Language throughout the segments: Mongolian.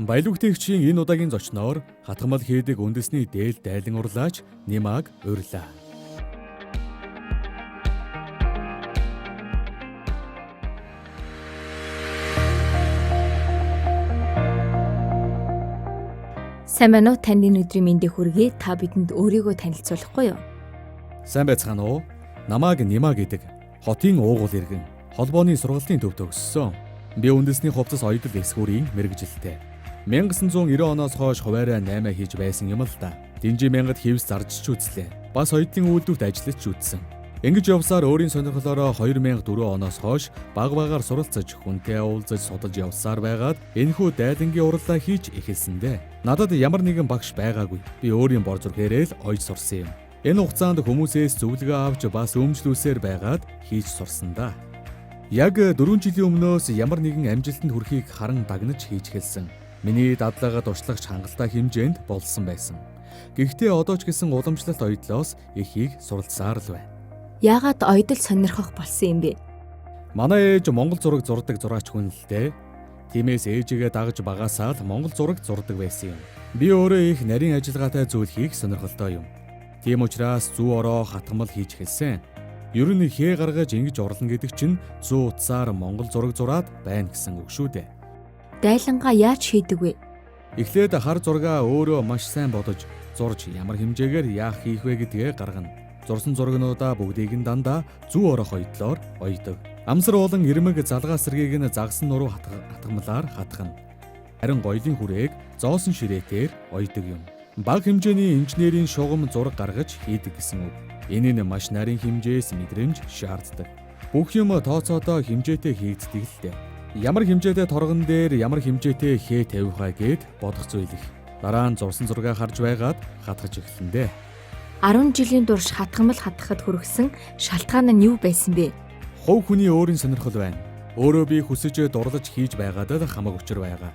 Баялаг бүтээгчийн энэ удаагийн зочноор хатгамал хийдэг үндэсний дээл дайлан урлаач Нимаг урьлаа. Сайн байна уу? Танд энэ өдрийн мэндийг хүргэе. Та бидэнд өөрийгөө танилцуулахгүй юу? Сайн байцгаана уу? Намайг Нимаг гэдэг хотын уугуул иргэн холбооны сургалтын төвд төгссөн. Би үндэсний хувцас оёдол эсгүүрийн мэргэжилтэй. 1990 оноос хойш хуваарай 8 хийж байсан юм л да. Динжи мянгад хевс зарж ч үзлээ. Бас оюутлын үйлдвэрт ажиллаж ч үзсэн. Ингэж явсаар өөрийн сонирхлоороо 2004 оноос хойш баг багаар суралцаж, хүнтэй уулзаж, судалж явсаар байгаад энэхүү дайлангийн урлаа хийж эхэлсэндээ. Надад ямар нэгэн багш байгаагүй. Би өөрийн бор зүрхээрээ л ойж сурсан юм. Энэ хугацаанд хүмүүсээс зөвлөгөө авч бас өмчлүүлсээр байгаад хийж сурсан да. Яг 4 жилийн өмнөөс ямар нэгэн амжилтанд хүрэхийг харан дагнаж хийж эхэлсэн. Миний дадлагад туршлагч хангалттай хэмжээнд болсон байсан. Гэхдээ одоо ч гэсэн уламжлалт оёдлоос ихийг суралцсаар л байна. Яагаад оёдол сонирхох болсон юм бэ? Манай ээж Монгол зураг зурдаг зураач хүн л дээ. Тиймээс ээжигээ дагж багасаа л Монгол зураг зурдаг байсан юм. Би өөрөө их нарийн ажиллагаатай зүйл хийх сонирхолтой юм. Тийм учраас зүү ороо хатгамал хийж эхэлсэн. Ер нь хээ гаргаж ингэж орлно гэдэг чинь зүү утсаар Монгол зураг зураад байна гэсэн үг шүү дээ. Дайлангаа яаж хийдэг вэ? Эхлээд хар зургаа өөрөө маш сайн бодож, зурж ямар хэмжээгээр яах хийх вэ гэдгээ гаргана. Зурсан зурагнуудаа бүгдийг нь дандаа зүү орох оёдлоор оёдог. Амсар болон ирмэг залгаа сэргийг нь загсан нуруу хатгамлаар хатгана. Харин гоёлын хүрээг зоосон ширээгээр оёдог юм. Бага хэмжээний инженерийн шугам зураг гаргаж хийдэг гэсэн үг. Энэ нь маш нарийн хэмжээс мэдрэмж шаарддаг. Бүх юм тооцоодоо хэмжээтэй хийгддэг л дээ. Ямар хэмжээтэй торгон дээр ямар хэмжээтэй хээ тавих вэ гэд бодох зүйл их. Дараа нь зурсан зургаа харж байгаад хатгаж эхэлнэ. 10 жилийн турш хатгамал хатгахад хүргэсэн шалтгаан нь юу байсан бэ? Хувь хүний өөрийн сонирхол байна. Өөрөө би хүсэж дурлаж хийж байгаад л хамаг учир байгаа.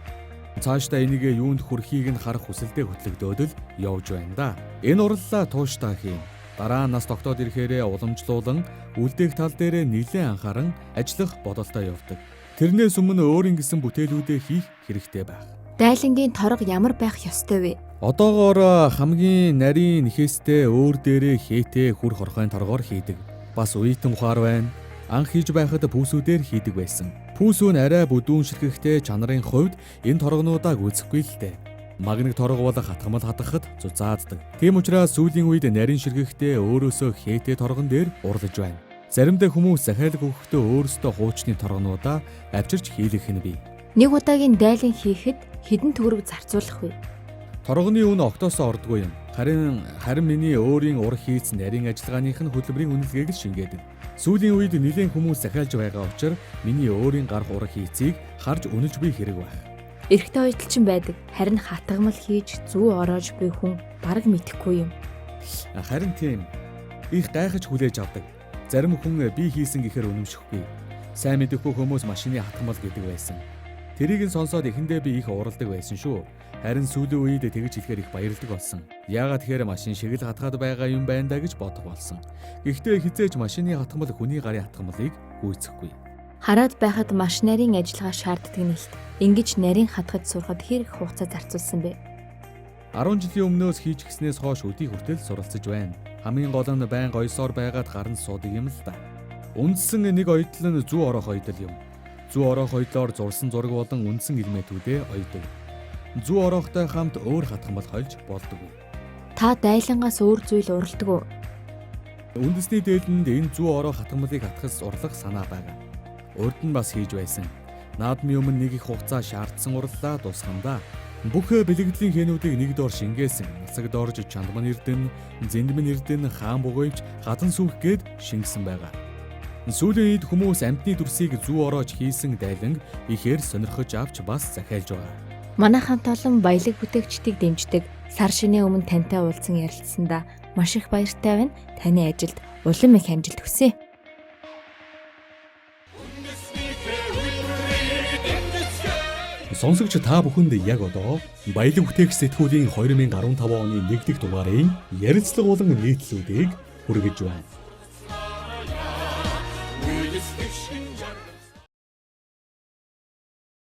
Цаашдаа энийг юунд хүрэхийг нь харах хүсэлтэд хөтлөгдөөд л явж байна да. Энэ урлалаа тууштай хийн. Дараа нь нас тогтоод ирэхээрээ уламжлуулан үлдээх тал дээрээ нэлээд анхааран ажиллах бодолтой явдаг. Тэрнээс өмнө өөрийн гэсэн бүтээлүүдээ хийх хэрэгтэй байх. Дайлангийн торго ямар байх ёстой вэ? Одоогоор хамгийн нарийн нэхээстэй өөр дээрээ хээтэй хүр хорхойн торгоор хийдэг. Бас уйтан ухаар байна. Анх хийж байхад пүүсүүдээр хийдэг байсан. Пүүсүү нь арай бүдүүн ширхэгтэй чанарын хувьд энэ торгонуудаа гүйцэхгүй л дээ. Магнит торго бол хатгамал хатгахад зузааддаг. Тийм учраас сүүлийн үед нарийн ширхэгтэй өөрөөсөө хээтэй торгон дээр урлаж байна. Заримдаа хүмүүс захиалга өгөхдөө өөрсдөө хуучны торгонуудаа авчирч хийлгэх нь бий. Нэг удаагийн дайлан хийхэд хэдэн төгрөг зарцуулах вэ? Торгоны үн октоосоо ордгүй юм. Харин миний өөрийн ураг хийц нарийн ажиллагааных нь хөдөлмөрийн үнэлгээг л шингээдэг. Сүүлийн үед нэлээд хүмүүс захиалж байгаа учраас миний өөрийн гарах ураг хийцийг харж үнэлж буй хэрэг байна. Эрэгтэй оюуталчин байдаг. Харин хатгамал хийж зүү ороож буй хүн бараг мэдэхгүй юм. Харин тийм. Их гайхаж хүлээж авдаг. Зарим хүн би хийсэн гэхээр үнэмшихгүй. Сайн мэдэхгүй хүмүүс машины хатгамал гэдэг байсан. Тэрийг нь сонсоод эхэндээ би их уралдаг байсан шүү. Харин сүүлийн үед тэгж хэлэхээр их баярлдаг болсон. Яагаад тэгэхээр машин шиг л хатгаад байгаа юм байна да гэж бодох болсон. Гэхдээ хизээж машины хатгамал хүний гарын хатгамалыг гүйцэхгүй. Хараад байхад маш нарийн ажиллагаа шаарддаг нэлт. Ингэж нарийн хатгаж сурахад хэрэг хугацаа зарцуулсан бэ? 10 жилийн өмнөөс хийж гиснээс хойш өдий хүртэл суралцж байна. Хамгийн гол нь байнга оёсоор байгаад гарн суудаг юм л да. Үндсэн нэг оёдол нь зүү орох оёдол юм. Зүү орох оёдлоор зурсан зураг болон үндсэн элементүүдээ оёдог. Зүү орохтой хамт өөр хатгамал хольж болдоггүй. Та дайлангаас өөр зүйл уралдаг уу? Үндэсний дээлэнд энэ зүү орох хатгамалыг хатгах урлах санаа байгаа. Урд нь бас хийж байсан. Наадмын өмнө нэг их хугацаа шаардсан урлалаа дуусгандаа. Бүх бэлгэдлийн хээнүүдийг нэг доор шингээсэн. Насаг доорж чандман эрдэн, зэндмэн эрдэн, хаан бугойвч, хатан сүх гээд шингэсэн байгаа. Сүүлийн үед хүмүүс амьтны дүрсийг зүү ороож хийсэн дайланг ихээр сонирхож авч бас захиалж байгаа. Манай хамт олон баялаг бүтээгчдийг дэмждэг. Сар шинийн өмнө тантай уулзсан ярилцсандаа маш их баяртай байна. Таны ажилд улам их амжилт хүсье. Сонсогч та бүхэнд яг одоо баялаг бүтээгч сэтгүүлийн 2015 оны 1 дахь дугаарын ярилцлага болон нийтлэлүүдийг хүргэж байна.